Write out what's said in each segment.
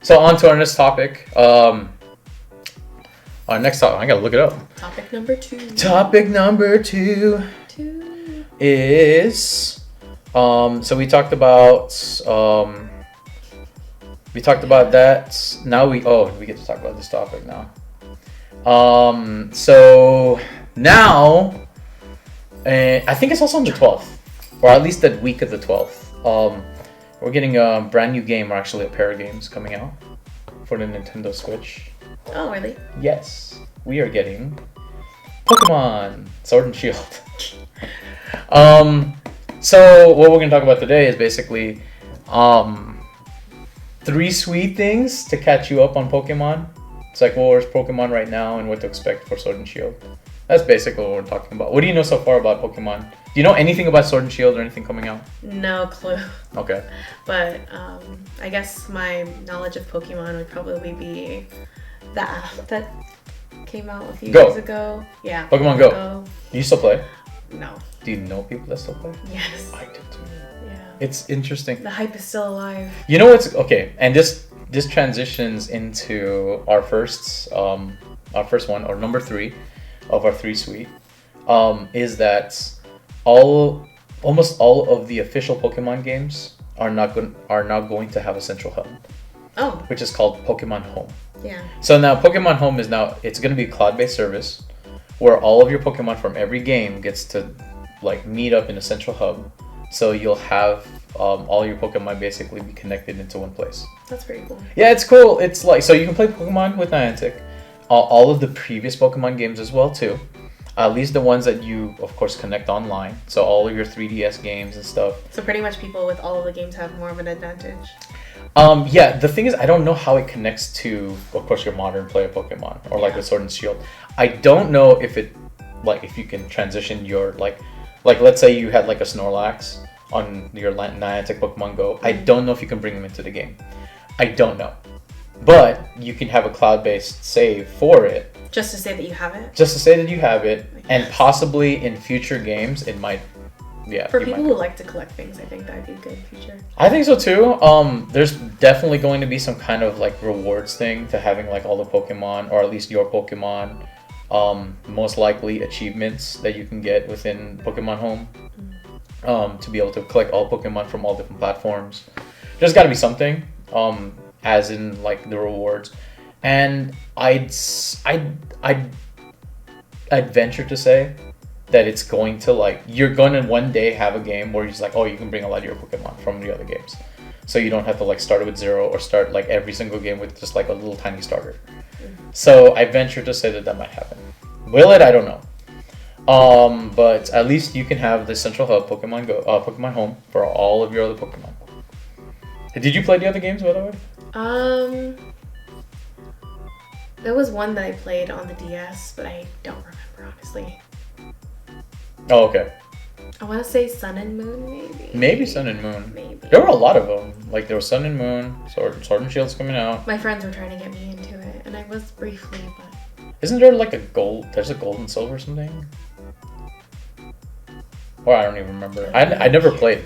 So on to our next topic. Our next topic, I gotta look it up. Topic number 2. Topic number 2 is so we talked about that. Now we get to talk about this topic now. So now I think it's also on the 12th, or at least that week of the 12th. We're getting a brand new game, or actually a pair of games coming out for the Nintendo Switch. Oh, really? Yes, we are getting Pokemon Sword and Shield. So what we're gonna talk about today is basically 3 sweet things to catch you up on Pokemon. It's like, well, where's Pokemon right now and what to expect for Sword and Shield. That's basically what we're talking about. What do you know so far about Pokemon? Do you know anything about Sword and Shield or anything coming out? No clue. Okay. But I guess my knowledge of Pokemon would probably be the app that came out a few years ago. Yeah. Pokemon Go. Do you still play? No. Do you know people that still play? Yes. I do too. Yeah. It's interesting. The hype is still alive. You know what's okay, and this transitions into our first one, or number 3 of our 3 Sweet, is that almost all of the official Pokemon games are now going to have a central hub. Oh. Which is called Pokemon Home. Yeah. So now Pokemon Home it's going to be a cloud-based service where all of your Pokemon from every game gets to like meet up in a central hub. So you'll have all your Pokemon basically be connected into one place. That's pretty cool. Yeah, it's cool. It's like, so you can play Pokemon with Niantic, all of the previous Pokemon games as well too. At least the ones that you, of course, connect online. So all of your 3DS games and stuff. So pretty much people with all of the games have more of an advantage. Yeah, the thing is, I don't know how it connects to, of course, your modern player Pokemon or like the Sword and Shield. I don't know if if you can transition your like let's say you had like a Snorlax on your Niantic Pokemon Go. I don't know if you can bring them into the game. I don't know, but you can have a cloud-based save for it. Just to say that you have it. Just to say that you have it, and possibly in future games it might. Yeah. For people who like to collect things, I think that'd be a good feature. I think so too. There's definitely going to be some kind of like rewards thing to having like all the Pokemon, or at least your Pokemon. Most likely achievements that you can get within Pokemon Home. To be able to collect all Pokemon from all different platforms. There's got to be something. As in like the rewards, and I'd venture to say that it's going to like, you're going to one day have a game where it's like, oh, you can bring a lot of your Pokemon from the other games, so you don't have to like start with 0 or start like every single game with just like a little tiny starter. So I venture to say that might happen. Will it? I don't know. But at least you can have the central hub, Pokemon Go, Pokemon Home, for all of your other Pokemon. Did you play the other games, by the way? There was one that I played on the DS, but I don't remember, honestly. Oh, okay. I want to say Sun and Moon, maybe. Maybe Sun and Moon. Maybe. There were a lot of them. Like, there was Sun and Moon, Sword and Shield's coming out. My friends were trying to get me into it, and I was briefly, but... Isn't there like there's a gold and silver or something? Or I don't even remember. I never played.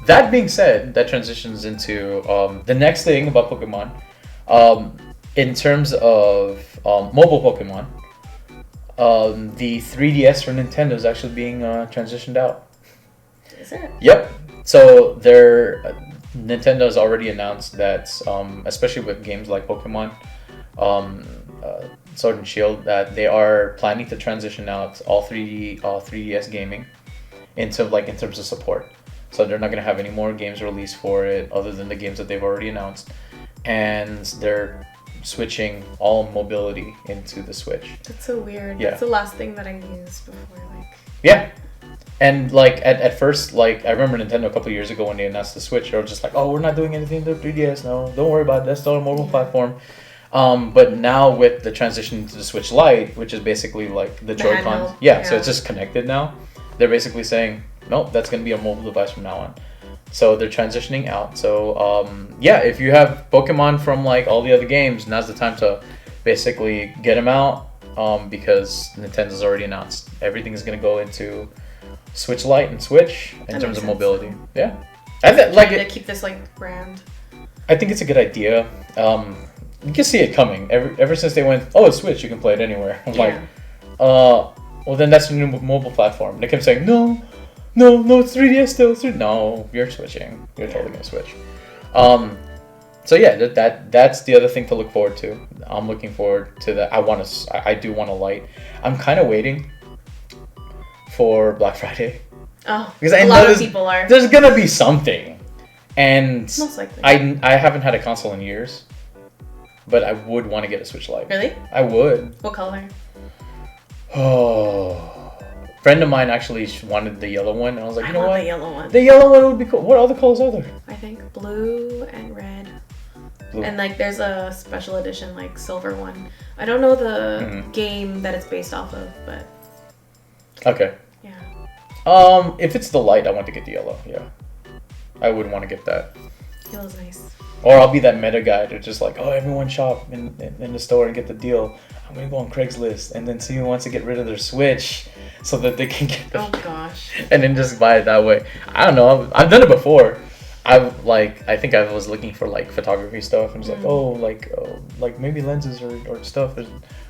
That being said, that transitions into the next thing about Pokemon. In terms of mobile Pokemon, the 3DS for Nintendo is actually being transitioned out. Is it? Yep. So Nintendo has already announced that, especially with games like Pokemon, Sword and Shield, that they are planning to transition out all 3DS gaming in terms of support. So they're not going to have any more games released for it other than the games that they've already announced, and they're switching all mobility into the Switch. That's so weird. Yeah. That's the last thing that I used before, like... Yeah. And like at first, like I remember Nintendo a couple of years ago when they announced the Switch, they were just like, "Oh, we're not doing anything to 3DS. No, don't worry about it. That's still a mobile platform." But now with the transition to the Switch Lite, which is basically like the Joy-Cons, so it's just connected now. They're basically saying, nope, that's going to be a mobile device from now on. So they're transitioning out. So if you have Pokemon from like all the other games, now's the time to basically get them out, because Nintendo's already announced everything is going to go into Switch Lite and Switch in That terms of makes mobility. sense. Yeah, I think like to keep this like brand. I think it's a good idea. You can see it coming. Ever since they went, oh, it's Switch, you can play it anywhere. I'm like, well then that's a new mobile platform. And they kept saying, no, it's 3DS still. No, you're switching. You're totally gonna switch. So yeah, that's the other thing to look forward to. I'm looking forward to that. I do want a Lite. I'm kind of waiting for Black Friday. Oh, because I a know lot of people are. There's gonna be something, and Most likely. I haven't had a console in years, but I would want to get a Switch Lite. Really? I would. What color? Oh, friend of mine actually wanted the yellow one, and I was like, you know what? The yellow one. The yellow one would be cool. What other colors are there? I think blue and red. Blue. And like there's a special edition like silver one. I don't know the game that it's based off of, but okay. Yeah. If it's the light, I want to get the yellow. Yeah, I would want to get that. Yellow's nice. Or I'll be that meta guy to just like, oh, everyone shop in the store and get the deal. I'm gonna go on Craigslist and then see who wants to get rid of their Switch so that they can get the... Oh gosh. And then just buy it that way. I don't know. I've done it before. I think I was looking for like photography stuff and was like, like maybe lenses or stuff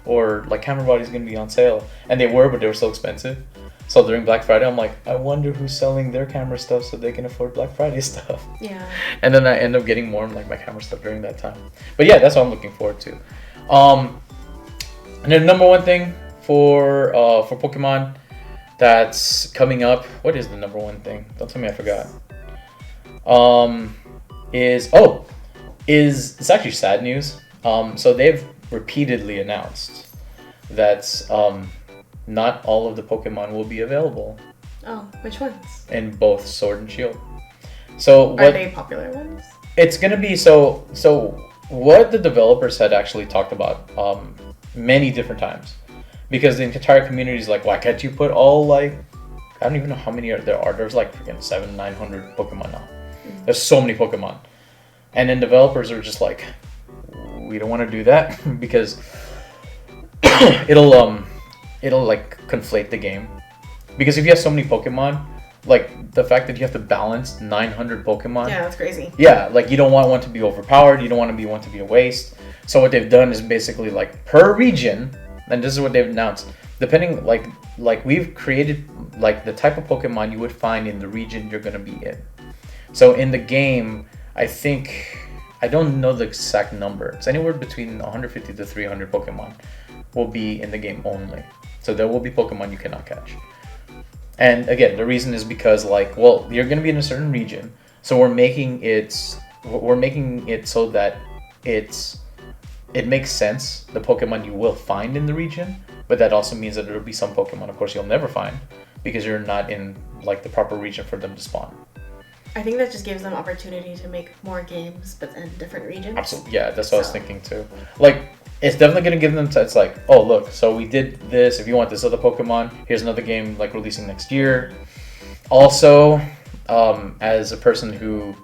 or like camera bodies gonna be on sale, and they were, but they were so expensive. So during Black Friday, I'm like, I wonder who's selling their camera stuff so they can afford Black Friday stuff. Yeah. And then I end up getting more like my camera stuff during that time. But yeah, that's what I'm looking forward to. And then number one thing for Pokemon that's coming up. What is the number one thing? Don't tell me I forgot. It's actually sad news. So they've repeatedly announced that not all of the Pokemon will be available. Oh, which ones? In both Sword and Shield. So are they popular ones? It's gonna be so what the developers had actually talked about many different times, because the entire community is like, why can't you put all like, I don't even know how many there are. There's like freaking 700-900 Pokemon now. There's so many Pokemon, and then developers are just like, we don't want to do that because it'll like conflate the game. Because if you have so many Pokemon, like the fact that you have to balance 900 Pokemon. Yeah, that's crazy. Yeah, like you don't want one to be overpowered. You don't want one to be a waste. So what they've done is basically like per region, and this is what they've announced. Depending like we've created like the type of Pokemon you would find in the region you're gonna be in. So in the game, I think, I don't know the exact number. It's anywhere between 150 to 300 Pokemon will be in the game only. So there will be Pokemon you cannot catch. And again, the reason is because like, well, you're going to be in a certain region. So we're making it so that it makes sense, the Pokemon you will find in the region, but that also means that there will be some Pokemon, of course, you'll never find because you're not in like the proper region for them to spawn. I think that just gives them opportunity to make more games, but in different regions. Absolutely, yeah, that's what I was thinking too. Like, it's definitely gonna give them. It's like, oh look, so we did this. If you want this other Pokemon, here's another game like releasing next year. Also, as a person who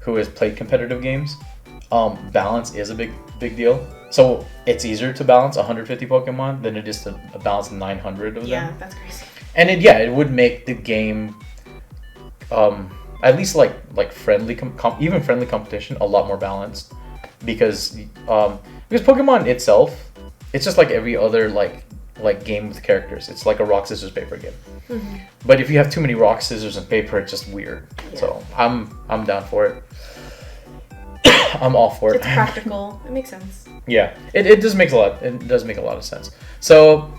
has played competitive games, balance is a big deal. So it's easier to balance 150 Pokemon than it is to balance 900 of them. Yeah, that's crazy. And it would make the game, at least like friendly, even friendly competition, a lot more balanced, because Pokemon itself, it's just like every other like game with characters. It's like a rock scissors paper game. Mm-hmm. But if you have too many rock scissors and paper, it's just weird. Yeah. So I'm down for it. I'm all for it. It's practical. It makes sense. Yeah, it does make a lot. It does make a lot of sense. So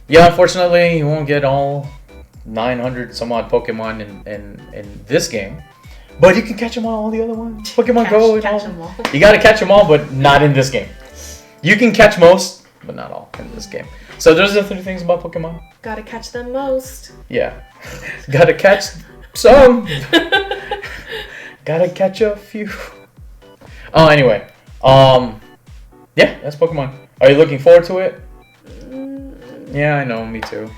yeah, unfortunately, you won't get all 900 some odd Pokemon in this game, but you can catch them all the other ones. Pokemon Go and all. Them all. You gotta catch them all, but not in this game. You can catch most, but not all in this game. So there's the 3 things about Pokemon. Gotta catch them most. Yeah, gotta catch some. Gotta catch a few. Oh, anyway, yeah, that's Pokemon. Are you looking forward to it? Yeah, I know, me too.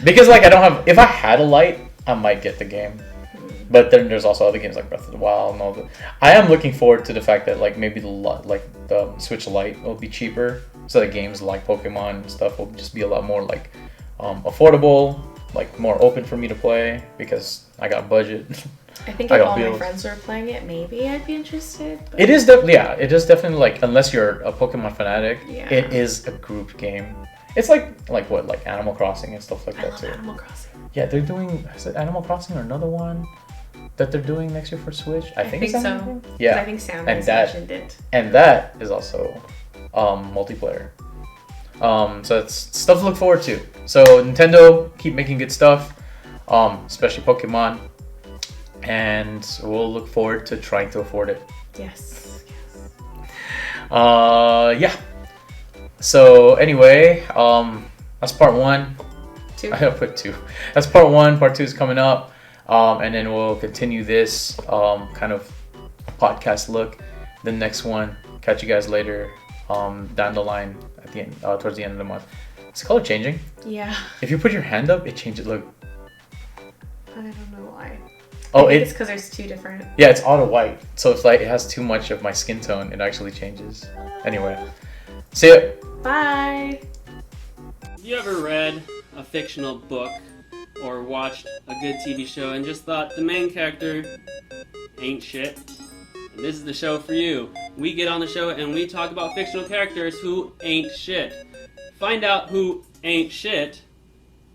Because like if I had a Lite, I might get the game. But then there's also other games like Breath of the Wild and all that. I am looking forward to the fact that like maybe the Switch Lite will be cheaper, so that games like Pokemon and stuff will just be a lot more like affordable. like more open for me to play because I got budget. I think if all my friends were playing it, maybe I'd be interested. But... It is definitely like, unless you're a Pokemon fanatic, it is a group game. It's like what, like Animal Crossing and stuff like that too. Animal Crossing. Yeah, they're doing, is it Animal Crossing or another one that they're doing next year for Switch? I think so. Yeah, I think Sam has mentioned it. And that is also multiplayer. So it's stuff to look forward to. So Nintendo, keep making good stuff, especially Pokemon, and we'll look forward to trying to afford it. Yes. Yeah. So anyway, that's part 1. 2. I put 2. That's part 1. Part 2 is coming up, and then we'll continue this kind of podcast look. The next one, catch you guys later. Down the line at the end, towards the end of the month. Is the color changing? Yeah. If you put your hand up, it changes. Look. I don't know why. Oh, I think it's because there's 2 different. Yeah, it's auto white, so it's like it has too much of my skin tone. It actually changes. Anyway, see ya. Bye. Have you ever read a fictional book or watched a good TV show and just thought the main character ain't shit? And this is the show for you. We get on the show and we talk about fictional characters who ain't shit. Find out who ain't shit